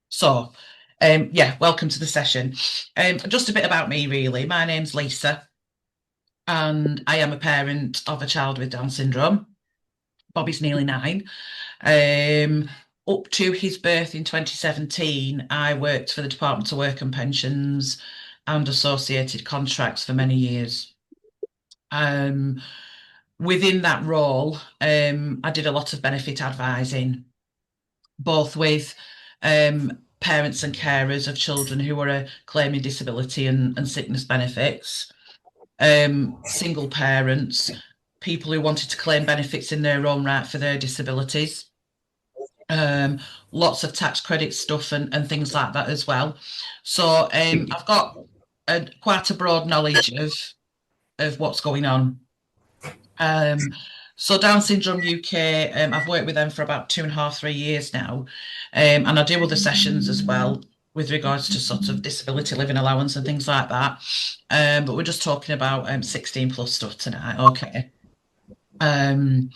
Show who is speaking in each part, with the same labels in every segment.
Speaker 1: So, welcome to the session. Just a bit about me, really. My name's Lisa, and I am a parent of a child with Down syndrome. Bobby's nearly 9. Um, Up to his birth in 2017, I worked for the Department of Work and Pensions and associated contracts for many years. Um, Within that role, I did a lot of benefit advising, both with parents and carers of children who are claiming disability and sickness benefits, single parents, people who wanted to claim benefits in their own right for their disabilities, um, lots of tax credit stuff and things like that as well. So I've got quite a broad knowledge of what's going on. Um, so Down Syndrome UK, I've worked with them for about 2.5, 3 years now, and I do other sessions as well with regards to sort of disability living allowance and things like that. But we're just talking about 16 plus stuff tonight. Okay. Um,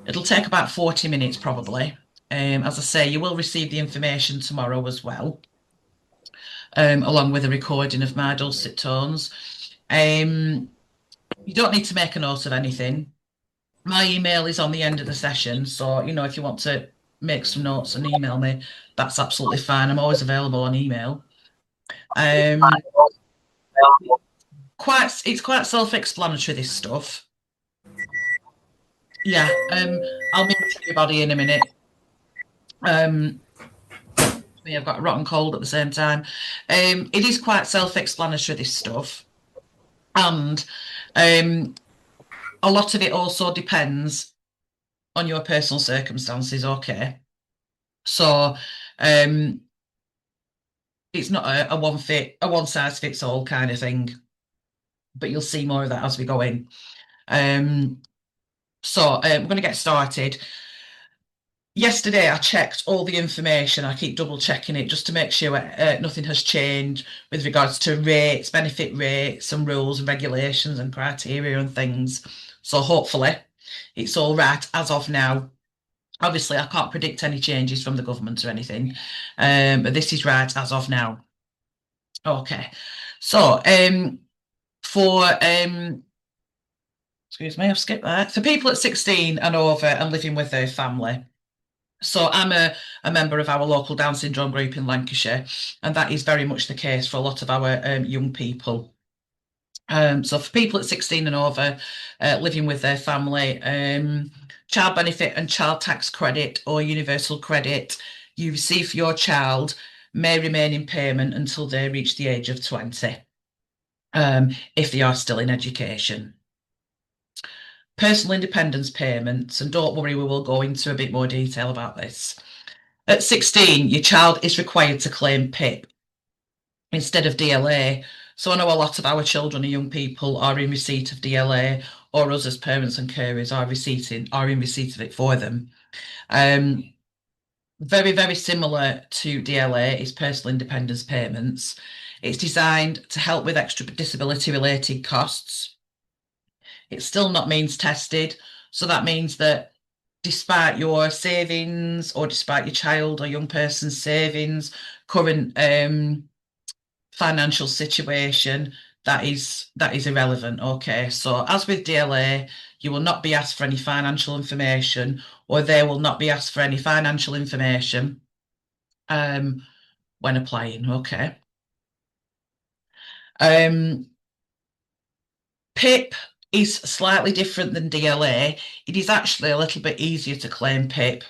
Speaker 1: it'll take about 40 minutes probably. As I say, you will receive the information tomorrow as well, along with a recording of my dulcet tones. Um, you don't need to make a note of anything. My email is on the end of the session, so if you want to make some notes and email me, that's absolutely fine. I'm always available on email. Um, it's quite self-explanatory, this stuff. Yeah, I'll meet everybody in a minute. I've got a rotten cold at the same time. It is quite self-explanatory, this stuff, and a lot of it also depends on your personal circumstances. Okay, so it's not a one size fits all kind of thing, but you'll see more of that as we go in. We're going to get started. Yesterday, I checked all the information. I keep double checking it just to make sure nothing has changed with regards to rates, benefit rates, and rules and regulations and criteria and things. So hopefully, it's all right as of now. Obviously, I can't predict any changes from the government or anything, but this is right as of now. Okay. So, for excuse me, I've skipped that. For people at 16 and over and living with their family. So I'm a member of our local Down syndrome group in Lancashire, and that is very much the case for a lot of our young people. So for people at 16 and over, living with their family, child benefit and child tax credit or universal credit you receive for your child may remain in payment until they reach the age of 20, if they are still in education. Personal independence payments, and don't worry, we will go into a bit more detail about this. At 16, your child is required to claim PIP instead of DLA. So I know a lot of our children and young people are in receipt of DLA, or us as parents and carers are in receipt of it for them. Very, very similar to DLA is personal independence payments. It's designed to help with extra disability related costs. It's still not means tested. So that means that despite your savings or despite your child or young person's savings, current financial situation, that is irrelevant. Okay, so as with DLA, you will not be asked for any financial information, or they will not be asked for any financial information when applying. Okay. PIP is slightly different than DLA. It is actually a little bit easier to claim PIP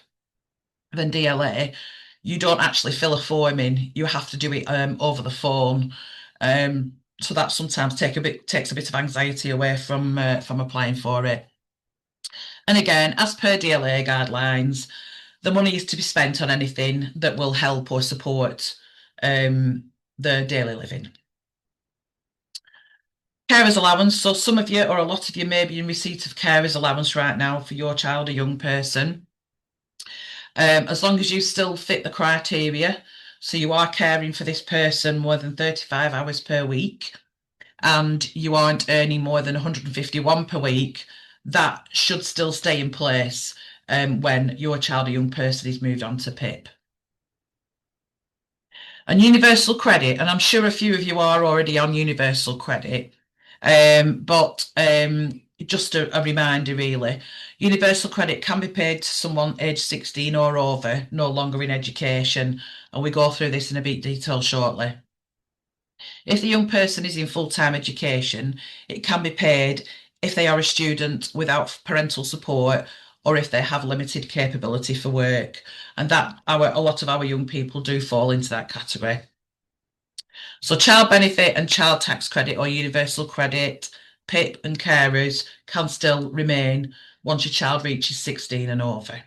Speaker 1: than DLA. You don't actually fill a form in. You have to do it over the phone. So that sometimes takes a bit of anxiety away from applying for it. And again, as per DLA guidelines, the money is to be spent on anything that will help or support the daily living. Carers allowance. So some of you or a lot of you may be in receipt of carers allowance right now for your child or young person. As long as you still fit the criteria, so you are caring for this person more than 35 hours per week, and you aren't earning more than 151 per week, that should still stay in place when your child or young person is moved on to PIP. And universal credit, and I'm sure a few of you are already on universal credit, but just a reminder really, universal credit can be paid to someone aged 16 or over, no longer in education, and we go through this in a bit detail shortly. If the young person is in full-time education, it can be paid if they are a student without parental support or if they have limited capability for work. And that a lot of our young people do fall into that category. So child benefit and child tax credit or universal credit, PIP and carers can still remain once your child reaches 16 and over.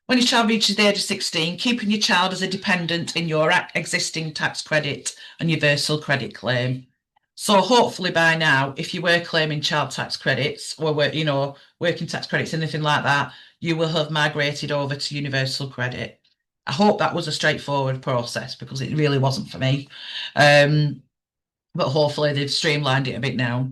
Speaker 1: When your child reaches the age of 16, keeping your child as a dependent in your existing tax credit and universal credit claim. So hopefully by now, if you were claiming child tax credits or working tax credits, anything like that, you will have migrated over to universal credit. I hope that was a straightforward process because it really wasn't for me. But hopefully they've streamlined it a bit now.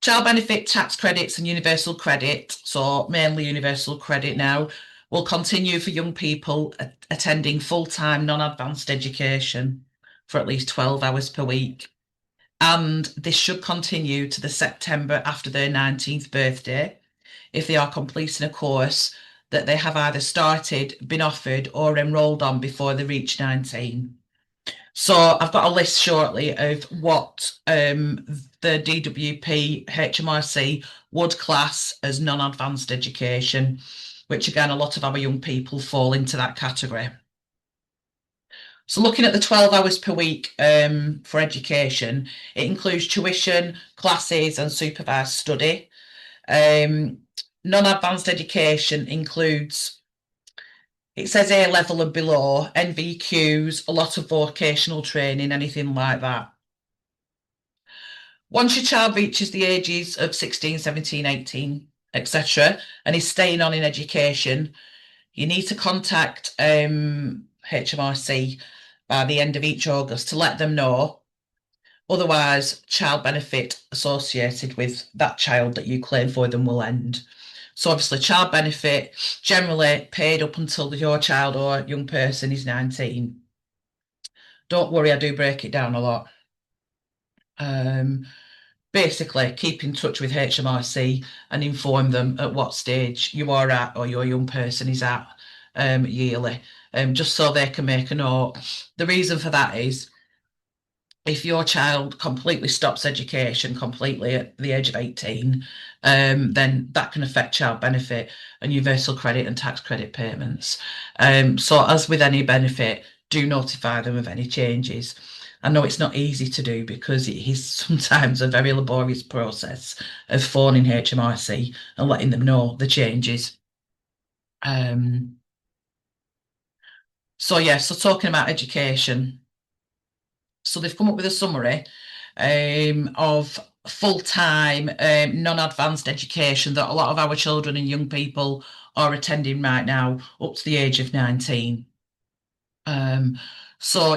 Speaker 1: Child benefit tax credits and universal credit, so mainly universal credit now, will continue for young people attending full-time non-advanced education for at least 12 hours per week. And this should continue to the September after their 19th birthday if they are completing a course that they have either started, been offered, or enrolled on before they reach 19. So I've got a list shortly of what the DWP HMRC would class as non-advanced education, which again, a lot of our young people fall into that category. So looking at the 12 hours per week for education, it includes tuition, classes and supervised study. Non-advanced education includes, it says A level and below, NVQs, a lot of vocational training, anything like that. Once your child reaches the ages of 16, 17, 18, etc., and is staying on in education, you need to contact HMRC by the end of each August to let them know. Otherwise, child benefit associated with that child that you claim for them will end. So obviously child benefit generally paid up until your child or young person is 19. Don't worry, I do break it down a lot. Basically, keep in touch with HMRC and inform them at what stage you are at or your young person is at yearly, just so they can make a note. The reason for that is if your child completely stops education completely at the age of 18, then that can affect child benefit and universal credit and tax credit payments. So as with any benefit, do notify them of any changes. I know it's not easy to do because it is sometimes a very laborious process of phoning HMRC and letting them know the changes. So yeah, so talking about education. So they've come up with a summary of full-time non-advanced education that a lot of our children and young people are attending right now up to the age of 19. So,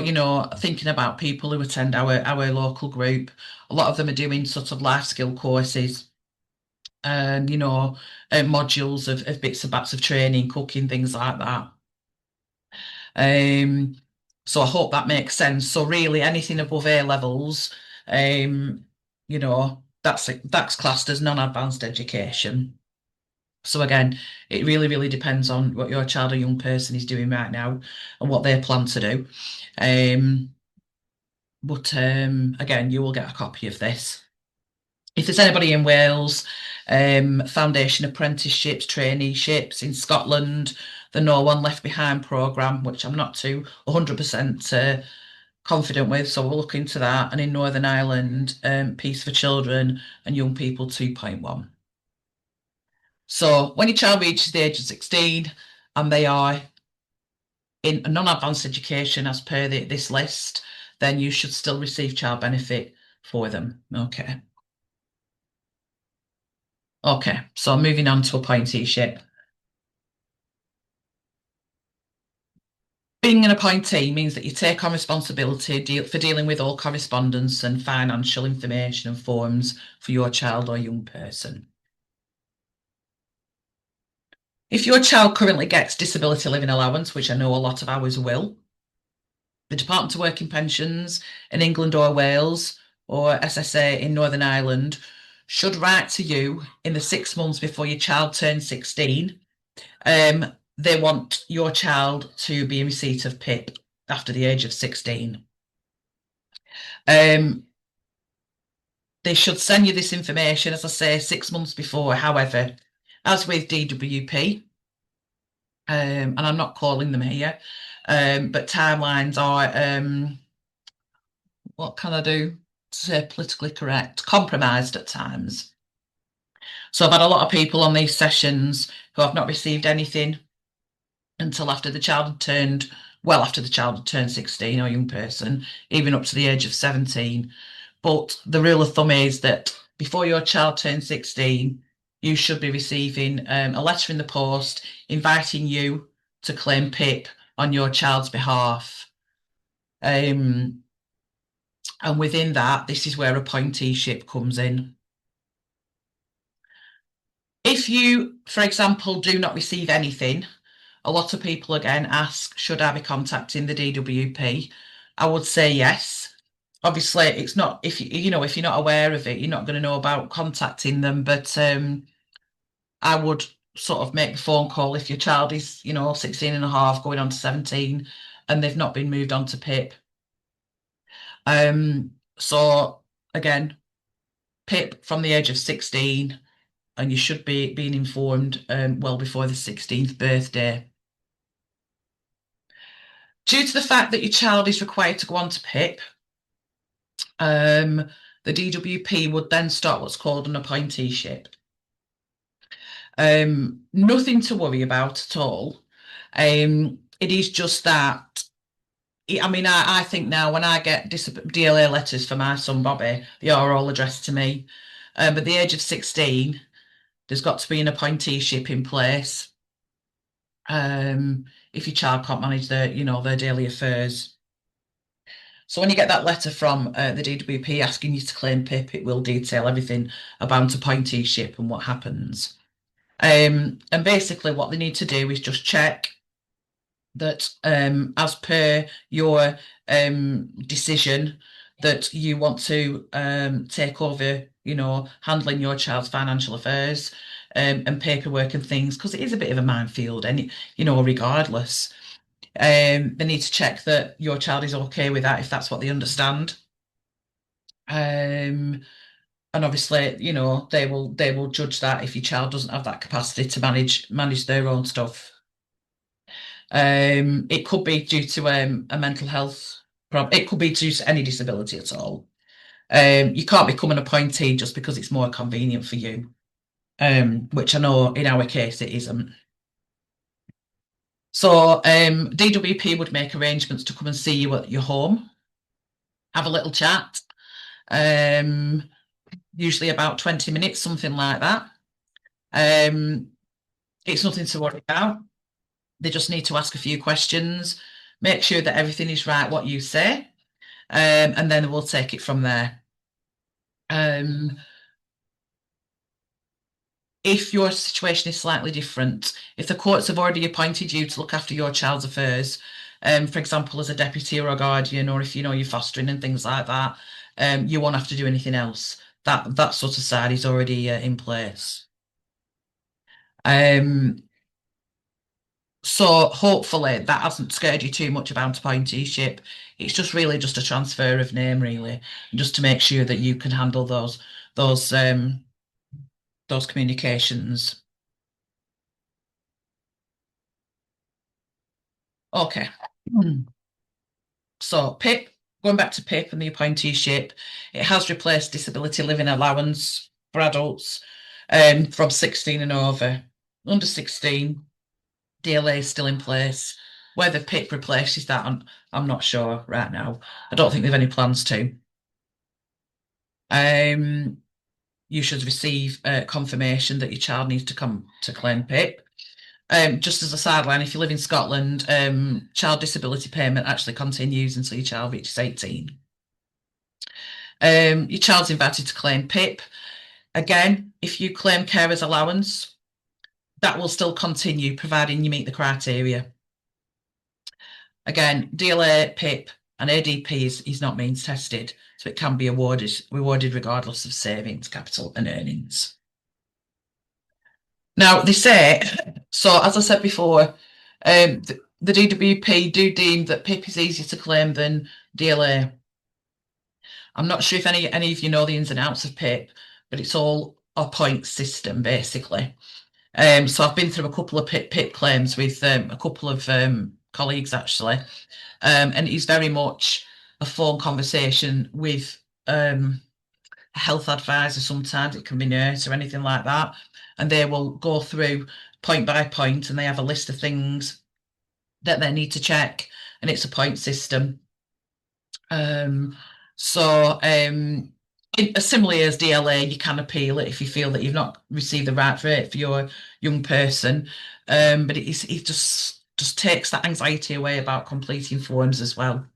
Speaker 1: thinking about people who attend our local group, a lot of them are doing sort of life skill courses and, modules of bits and bats of training, cooking, things like that. So I hope that makes sense. So really anything above A levels, that's classed as non-advanced education. So again, it really, really depends on what your child or young person is doing right now and what they plan to do. But again, you will get a copy of this. If there's anybody in Wales, foundation apprenticeships, traineeships in Scotland, the No One Left Behind programme, which I'm not too 100% confident with, so we'll look into that. And in Northern Ireland, Peace for Children and Young People 2.1. So when your child reaches the age of 16 and they are in a non-advanced education as per this list, then you should still receive child benefit for them. Okay. Okay, so moving on to appointeeship. Being an appointee means that you take on responsibility for dealing with all correspondence and financial information and forms for your child or young person. If your child currently gets disability living allowance, which I know a lot of ours will, the Department of Work and Pensions in England or Wales or SSA in Northern Ireland should write to you in the 6 months before your child turns 16. They want your child to be in receipt of PIP after the age of 16. They should send you this information, as I say, 6 months before. However, as with DWP, and I'm not calling them here, but timelines are, what can I do to say politically correct, compromised at times. So I've had a lot of people on these sessions who have not received anything until after the child had turned, well, after the child had turned 16, or a young person, even up to the age of 17. But the rule of thumb is that before your child turns 16, you should be receiving a letter in the post inviting you to claim PIP on your child's behalf. And within that, this is where appointeeship comes in. If you, for example, do not receive anything, a lot of people again ask, should I be contacting the DWP? I would say yes. Obviously, it's not, if you know, if you're not aware of it, you're not going to know about contacting them, but I would sort of make the phone call if your child is, 16 and a half, going on to 17, and they've not been moved on to PIP. So again, PIP from the age of 16, and you should be being informed well before the 16th birthday. Due to the fact that your child is required to go on to PIP, the DWP would then start what's called an appointeeship. Nothing to worry about at all. It is just that, I think now when I get DLA letters for my son Bobby, they are all addressed to me. At the age of 16, there's got to be an appointeeship in place. If your child can't manage their daily affairs. So when you get that letter from the DWP asking you to claim PIP, it will detail everything about appointeeship and what happens. And basically what they need to do is just check that as per your decision that you want to take over, handling your child's financial affairs and paperwork and things, because it is a bit of a minefield, and regardless. They need to check that your child is okay with that if that's what they understand. And obviously, they will judge that if your child doesn't have that capacity to manage their own stuff. It could be due to a mental health problem. It could be due to any disability at all. You can't become an appointee just because it's more convenient for you, which I know in our case it isn't. So DWP would make arrangements to come and see you at your home, have a little chat, usually about 20 minutes, something like that. It's nothing to worry about. They just need to ask a few questions, make sure that everything is right, what you say, and then we'll take it from there. If your situation is slightly different, if the courts have already appointed you to look after your child's affairs, for example, as a deputy or a guardian, or if you're fostering and things like that, you won't have to do anything else. That sort of side is already in place. So hopefully that hasn't scared you too much about appointeeship. It's just really just a transfer of name, really, just to make sure that you can handle those communications. Okay. So PIP, going back to PIP and the appointeeship, it has replaced disability living allowance for adults from 16 and over. Under 16, DLA is still in place. Whether PIP replaces that, I'm not sure right now. I don't think they've any plans to. You should receive confirmation that your child needs to come to claim PIP. Just as a sideline, if you live in Scotland, child disability payment actually continues until your child reaches 18. Your child's invited to claim PIP. Again, if you claim carer's allowance, that will still continue providing you meet the criteria. Again, DLA, PIP, and ADP is not means tested, so it can be rewarded regardless of savings, capital, and earnings. Now, they say, so as I said before, the DWP do deem that PIP is easier to claim than DLA. I'm not sure if any of you know the ins and outs of PIP, but it's all a point system, basically. So I've been through a couple of PIP claims with a couple of colleagues, actually, and it's very much a phone conversation with a health advisor. Sometimes it can be nurse or anything like that, and they will go through point by point, and they have a list of things that they need to check, and it's a point system. Similarly as DLA, you can appeal it if you feel that you've not received the right rate for your young person, but it just takes that anxiety away about completing forms as well.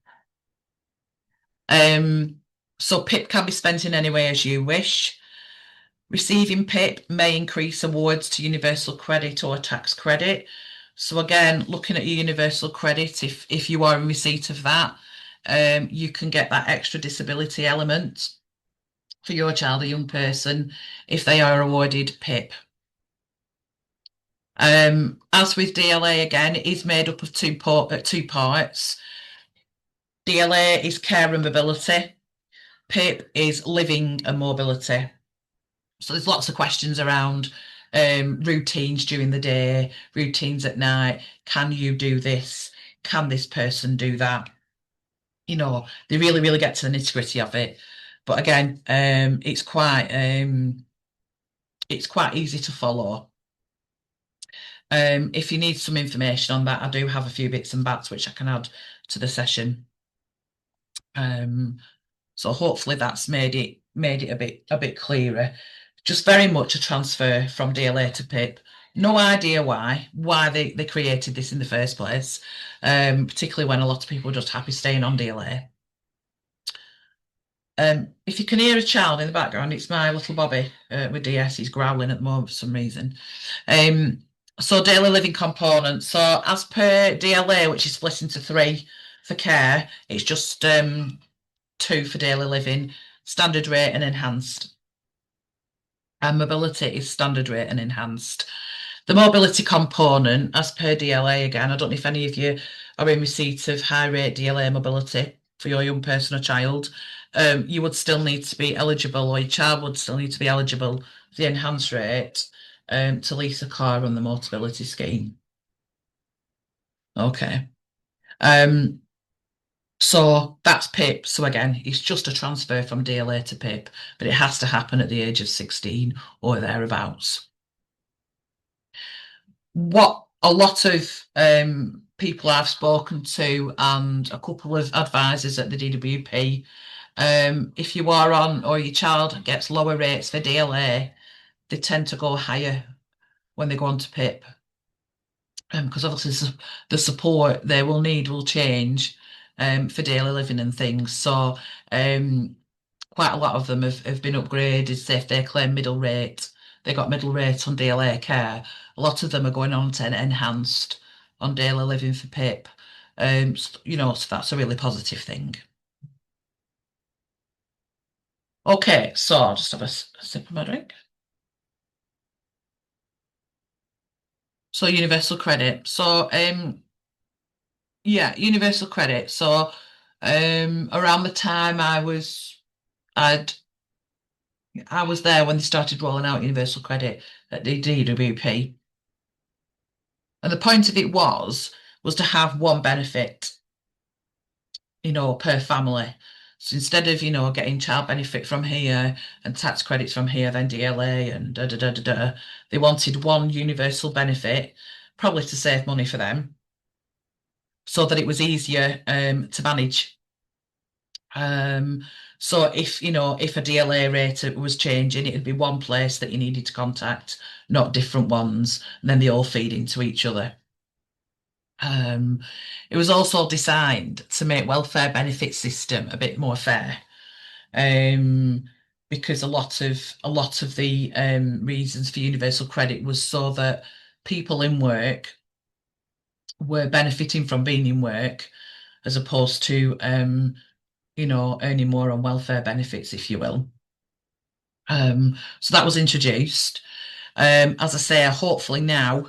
Speaker 1: So PIP can be spent in any way as you wish. Receiving PIP may increase awards to universal credit or tax credit. So again, looking at your universal credit, if you are in receipt of that, you can get that extra disability element for your child or young person if they are awarded PIP. As with DLA, again, it is made up of two parts. DLA is care and mobility. PIP is living and mobility. So there's lots of questions around routines during the day, routines at night. Can you do this? Can this person do that? You know, they really, really get to the nitty-gritty of it. But again, it's quite easy to follow. If you need some information on that, I do have a few bits and bats which I can add to the session. So hopefully that's made it a bit clearer. Just very much a transfer from DLA to PIP. No idea why they created this in the first place, particularly when a lot of people are just happy staying on DLA. If you can hear a child in the background, it's my little Bobby with DS. He's growling at the moment for some reason. So daily living components. So as per DLA, which is split into 3 for care, it's just 2 for daily living, standard rate and enhanced. And mobility is standard rate and enhanced. The mobility component, as per DLA again, I don't know if any of you are in receipt of high rate DLA mobility for your young person or child. You would still need to be eligible, or your child would still need to be eligible for the enhanced rate to lease a car on the Motability scheme. Okay. So that's PIP. So again, it's just a transfer from DLA to PIP, but it has to happen at the age of 16 or thereabouts. What a lot of people I've spoken to and a couple of advisors at the DWP, if you are on or your child gets lower rates for DLA, they tend to go higher when they go on to PIP. Because obviously the support they will need will change for daily living and things. So quite a lot of them have been upgraded. Say if they claim middle rate, they got middle rate on DLA care. A lot of them are going on to enhanced on daily living for PIP. You know, so that's a really positive thing. Okay, so I'll just have a sip of my drink. So universal credit. So yeah, universal credit. So around the time I was there when they started rolling out universal credit at the DWP. And the point of it was to have one benefit, you know, per family. So instead of, you know, getting child benefit from here and tax credits from here, then DLA and da da da da da, they wanted one universal benefit, probably to save money for them, so that it was easier to manage. So if, you know, if a DLA rate was changing, it'd be one place that you needed to contact, not different ones, and then they all feed into each other. It was also designed to make welfare benefit system a bit more fair, because a lot of the reasons for universal credit was so that people in work were benefiting from being in work as opposed to, earning more on welfare benefits, if you will. So that was introduced. As I say, hopefully now,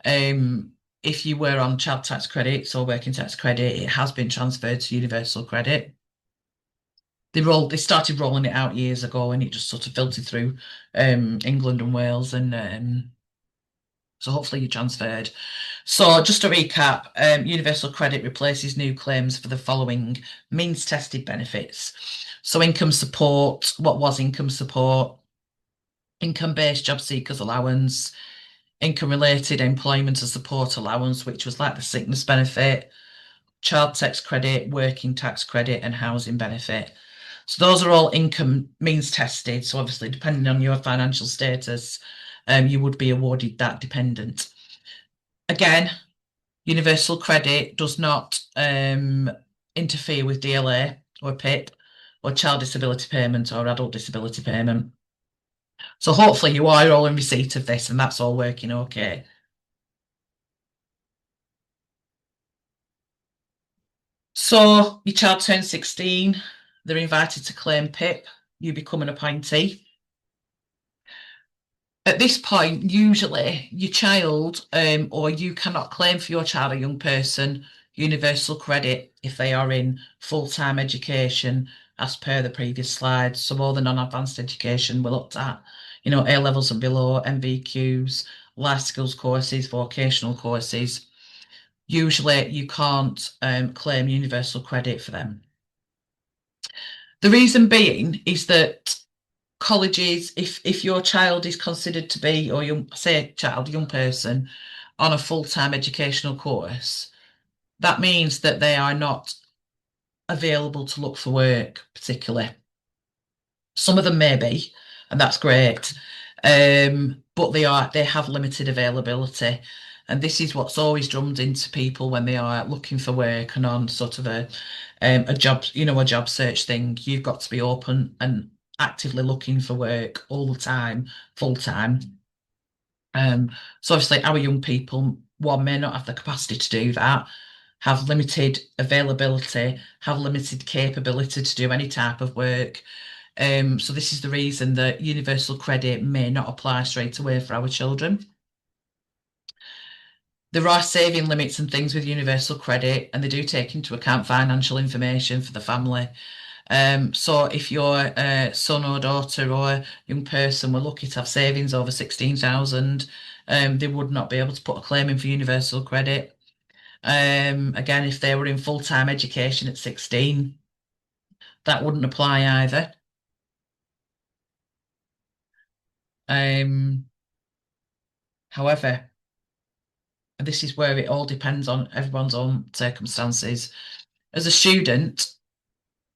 Speaker 1: if you were on child tax credits or working tax credit, it has been transferred to universal credit. They started rolling it out years ago, and it just sort of filtered through England and Wales, and so hopefully you transferred. So just to recap, universal credit replaces new claims for the following means tested benefits. So income support, what was income support? Income-based job seekers allowance, income-related employment and support allowance, which was like the sickness benefit, child tax credit, working tax credit, and housing benefit. So those are all income means tested. So obviously, depending on your financial status, you would be awarded that dependent. Again, universal credit does not interfere with DLA or PIP or child disability payment or adult disability payment. So hopefully you are all in receipt of this and that's all working okay. So your child turns 16, they're invited to claim PIP, you become an appointee. At this point, usually your child or you cannot claim for your child or young person universal credit if they are in full-time education as per the previous slide. So more than non-advanced education, we looked at, A levels and below, NVQs, life skills courses, vocational courses. Usually you can't claim universal credit for them. The reason being is that colleges, if your child is considered to be, or young person, on a full-time educational course, that means that they are not available to look for work particularly. Some of them may be, and that's great, but they have limited availability. And this is what's always drummed into people when they are looking for work and on sort of a job, a job search thing. You've got to be open and actively looking for work all the time, full time. So obviously our young people, one, may not have the capacity to do that, have limited availability, have limited capability to do any type of work. So this is the reason that universal credit may not apply straight away for our children. There are saving limits and things with universal credit, and they do take into account financial information for the family. So if your son or daughter or young person were lucky to have savings over 16,000, they would not be able to put a claim in for universal credit. Again, if they were in full-time education at 16, that wouldn't apply either. However, this is where it all depends on everyone's own circumstances. As a student,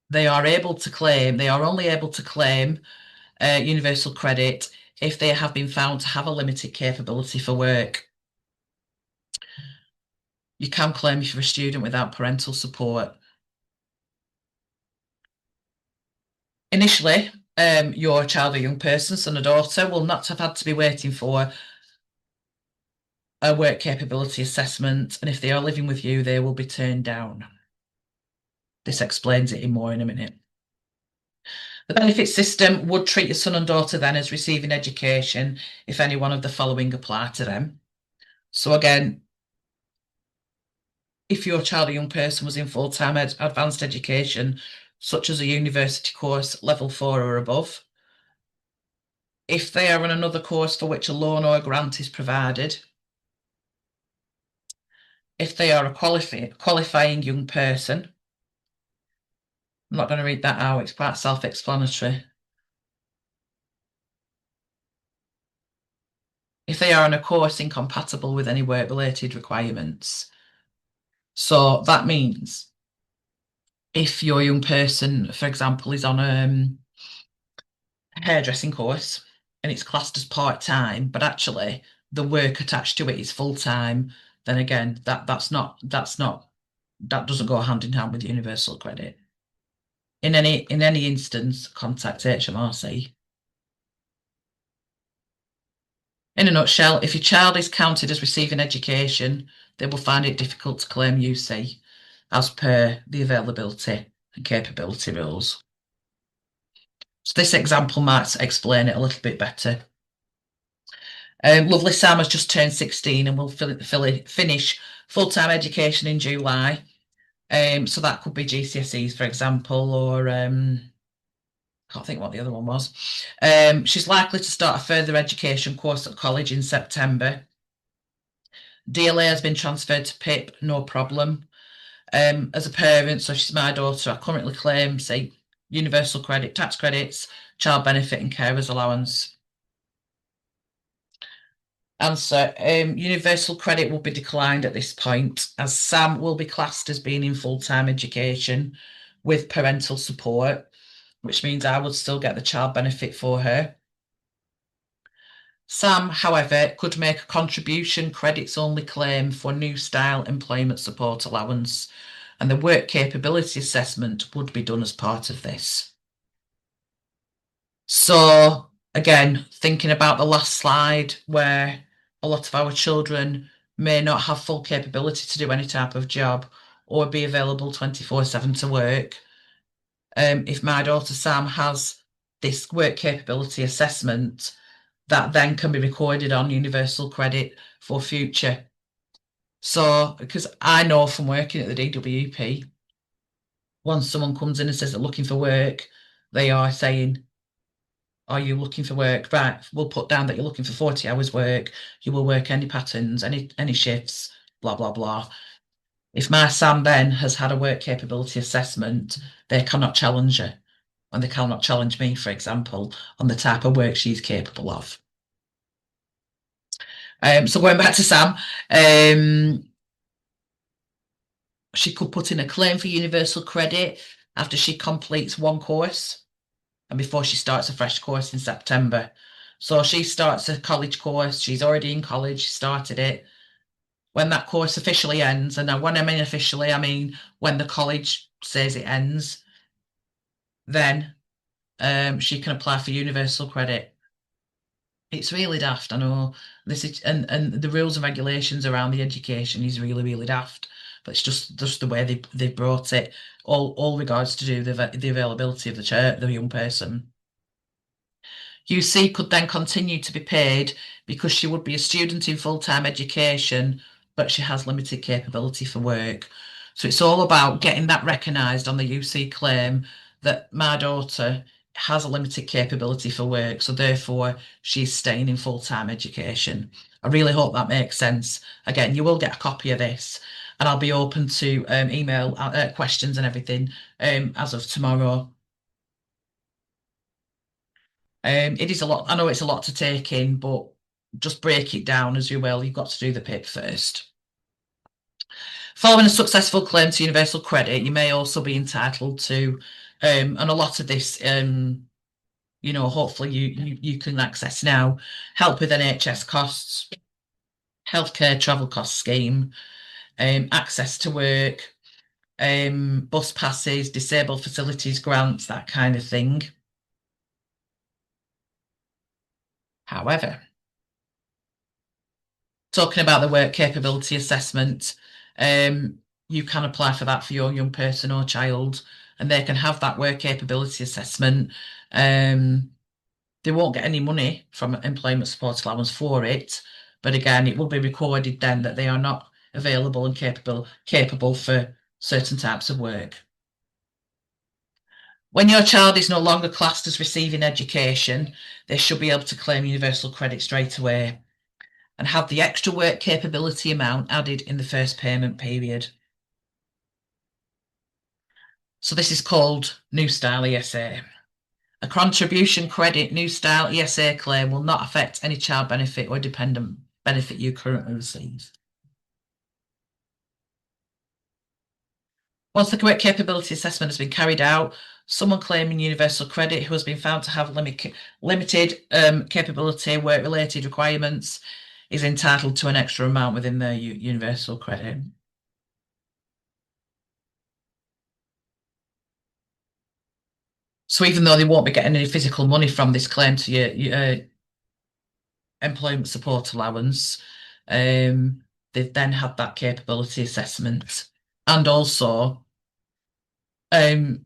Speaker 1: they are only able to claim universal credit if they have been found to have a limited capability for work. You can claim if you're a student without parental support. Initially, your child or young person, son or daughter, will not have had to be waiting for a work capability assessment, and if they are living with you, they will be turned down. This explains it in more in a minute. The benefit system would treat your son and daughter then as receiving education if any one of the following apply to them. So again, if your child or young person was in full-time advanced education, such as a university course level 4 or above, if they are on another course for which a loan or a grant is provided, if they are a qualifying young person, I'm not going to read that out, it's quite self-explanatory. If they are on a course incompatible with any work-related requirements. So that means if your young person, for example, is on a hairdressing course and it's classed as part-time, but actually the work attached to it is full-time, then again, that doesn't go hand in hand with universal credit. In any instance, contact HMRC. In a nutshell, if your child is counted as receiving education, they will find it difficult to claim UC as per the availability and capability rules. So this example might explain it a little bit better. Lovely Sam has just turned 16 and will finish full-time education in July. So that could be GCSEs, for example, or can't think what the other one was. She's likely to start a further education course at college in September. DLA has been transferred to PIP, no problem. As a parent, so she's my daughter, I currently claim, say, universal credit, tax credits, child benefit and carers allowance. Answer, universal credit will be declined at this point, as Sam will be classed as being in full-time education with parental support, which means I would still get the child benefit for her. Sam, however, could make a contribution credits only claim for new style employment support allowance, and the work capability assessment would be done as part of this. So again, thinking about the last slide where a lot of our children may not have full capability to do any type of job or be available 24/7 to work. If my daughter Sam has this work capability assessment, that then can be recorded on universal credit for future. So, because I know from working at the DWP, once someone comes in and says they're looking for work, they are saying, are you looking for work? Right, we'll put down that you're looking for 40 hours work. You will work any patterns, any shifts, blah, blah, blah. If my Sam then has had a work capability assessment, they cannot challenge her. And they cannot challenge me, for example, on the type of work she's capable of. So going back to Sam, she could put in a claim for universal credit after she completes one course and before she starts a fresh course in September. So she starts a college course, she's already in college, started it. When that course officially ends, and now when I mean officially, I mean when the college says it ends, then she can apply for universal credit. It's really daft, I know. This is and the rules and regulations around the education is really, really daft. But it's just the way they brought it, all regards to do the availability of the young person. UC could then continue to be paid because she would be a student in full-time education, but she has limited capability for work. So it's all about getting that recognised on the UC claim that my daughter has a limited capability for work, so therefore she's staying in full-time education. I really hope that makes sense. Again, you will get a copy of this, and I'll be open to email questions and everything as of tomorrow. It is a lot. I know it's a lot to take in, but just break it down as you will. You've got to do the PIP first. Following a successful claim to universal credit, you may also be entitled to, and a lot of this, hopefully you can access now, help with NHS costs, healthcare travel cost scheme, access to work, bus passes, disabled facilities grants, that kind of thing. However, talking about the work capability assessment, you can apply for that for your young person or child, and they can have that work capability assessment. They won't get any money from employment support allowance for it, but again, it will be recorded then that they are not available and capable for certain types of work. When your child is no longer classed as receiving education, they should be able to claim universal credit straight away and have the extra work capability amount added in the first payment period. So this is called New Style ESA. A contribution credit New Style ESA claim will not affect any child benefit or dependent benefit you currently receive. Once the work capability assessment has been carried out, someone claiming universal credit who has been found to have limited capability work-related requirements is entitled to an extra amount within their universal credit. So even though they won't be getting any physical money from this claim to you, employment support allowance. They've then had that capability assessment, and also they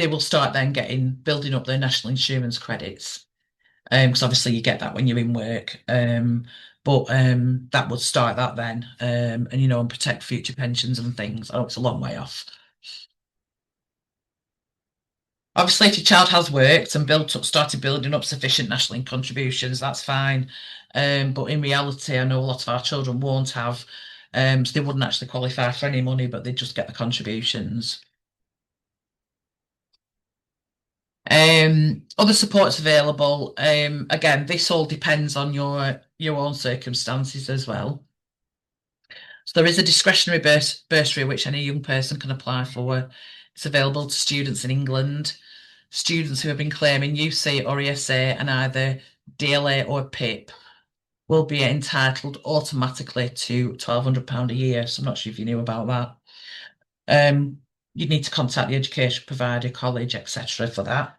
Speaker 1: will start then building up their national insurance credits. Because obviously you get that when you're in work. But that would start that then, and protect future pensions and things. Oh, it's a long way off. Obviously, if your child has worked and started building up sufficient national income contributions, that's fine. But in reality, I know a lot of our children won't have, so they wouldn't actually qualify for any money, but they just get the contributions. Other supports available. Again, this all depends on your own circumstances as well. So there is a discretionary bursary which any young person can apply for. It's available to students in England. Students who have been claiming UC or ESA and either DLA or PIP will be entitled automatically to £1,200 a year. So I'm not sure if you knew about that. You'd need to contact the education provider, college, etc. for that.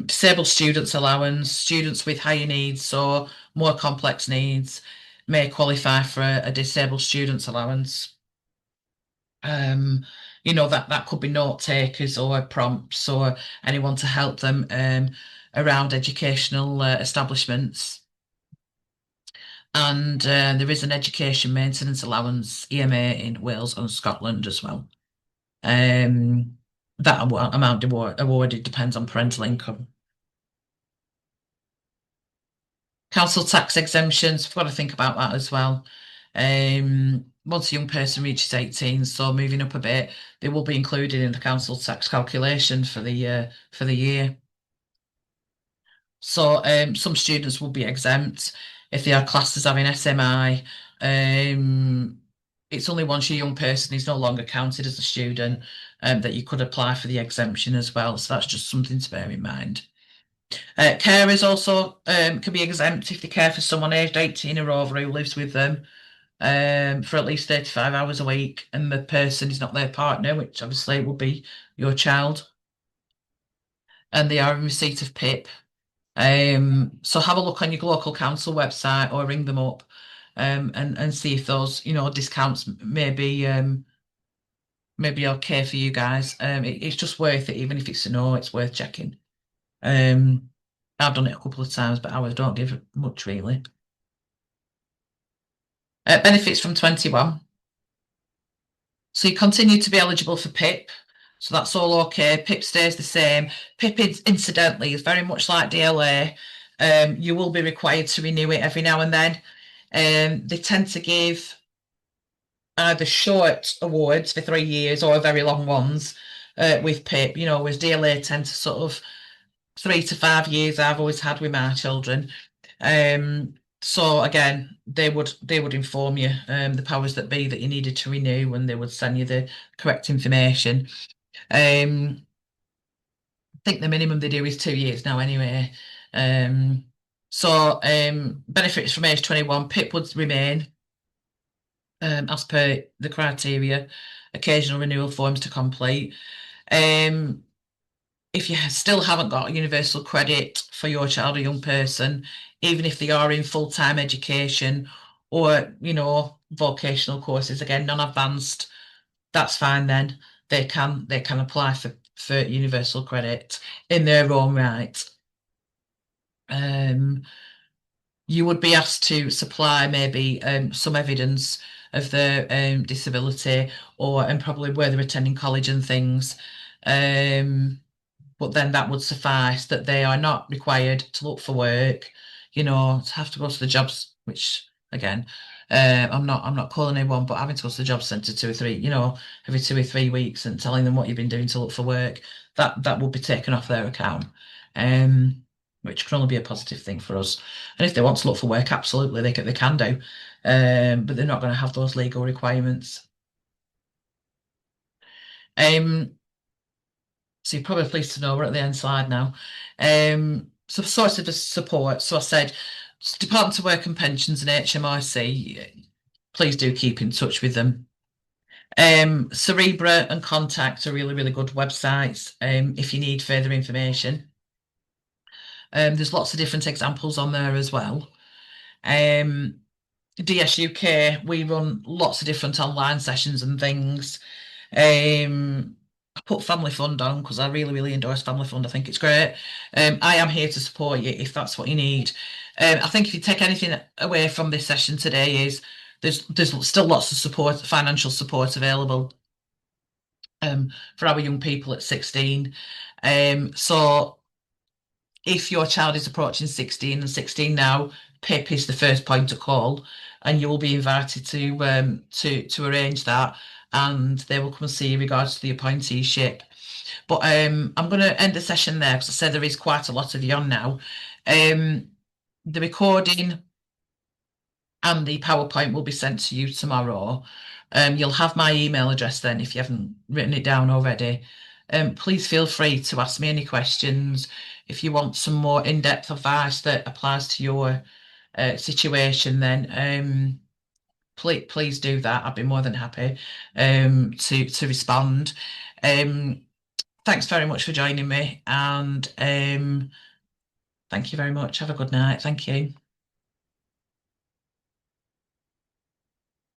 Speaker 1: Disabled Students Allowance, students with higher needs or more complex needs may qualify for a Disabled Students Allowance. That could be note takers or prompts or anyone to help them around educational establishments. And there is an Education Maintenance Allowance, EMA, in Wales and Scotland as well. That amount awarded depends on parental income. Council tax exemptions, we've got to think about that as well. Once a young person reaches 18, so moving up a bit, they will be included in the council tax calculation for the year. So some students will be exempt if they are classed as having SMI. It's only once your young person is no longer counted as a student that you could apply for the exemption as well. So that's just something to bear in mind. Carers also can be exempt if they care for someone aged 18 or over who lives with them for at least 35 hours a week, and the person is not their partner, which obviously will be your child, and they are in receipt of PIP. So have a look on your local council website or ring them up and see if those discounts may be okay for you guys. It's just worth it, even if it's a no, it's worth checking. I've done it a couple of times, but hours don't give much really. Benefits from 21. So you continue to be eligible for PIP. So that's all okay. PIP stays the same. PIP, incidentally, is very much like DLA. You will be required to renew it every now and then. They tend to give either short awards for 3 years or very long ones with PIP. Whereas DLA tend to sort of 3 to 5 years I've always had with my children. So again, they would inform you the powers that be that you needed to renew, and they would send you the correct information. I think the minimum they do is 2 years now anyway. So benefits from age 21, PIP would remain as per the criteria, occasional renewal forms to complete. If you still haven't got universal credit for your child or young person, even if they are in full-time education or, vocational courses, again, non-advanced, that's fine then. They can apply for universal credit in their own right. You would be asked to supply maybe some evidence of their disability and probably where they're attending college and things. But then that would suffice, that they are not required to look for work, to have to go to the jobs, which again, I'm not calling anyone, but having to go to the job centre 2 or 3, every 2 or 3 weeks and telling them what you've been doing to look for work, that will be taken off their account. Which can only be a positive thing for us. And if they want to look for work, absolutely they can do, but they're not going to have those legal requirements. So you're probably pleased to know we're at the end slide now. So source of support. So I said, Department of Work and Pensions and HMRC, please do keep in touch with them. Cerebra and Contact are really, really good websites if you need further information. There's lots of different examples on there as well. DSUK, we run lots of different online sessions and things. I put Family Fund on because I really, really endorse Family Fund. I think it's great. I am here to support you if that's what you need. I think if you take anything away from this session today is there's still lots of support, financial support available for our young people at 16. So if your child is approaching 16 and 16 now, PIP is the first point of call, and you will be invited to arrange that, and they will come and see you regards to the appointeeship. But I'm going to end the session there because I said there is quite a lot of you on now. The recording and the PowerPoint will be sent to you tomorrow. You'll have my email address then if you haven't written it down already. Please feel free to ask me any questions. If you want some more in-depth advice that applies to your situation, then please do that. I'd be more than happy to respond. Thanks very much for joining me, and thank you very much. Have a good night. Thank you.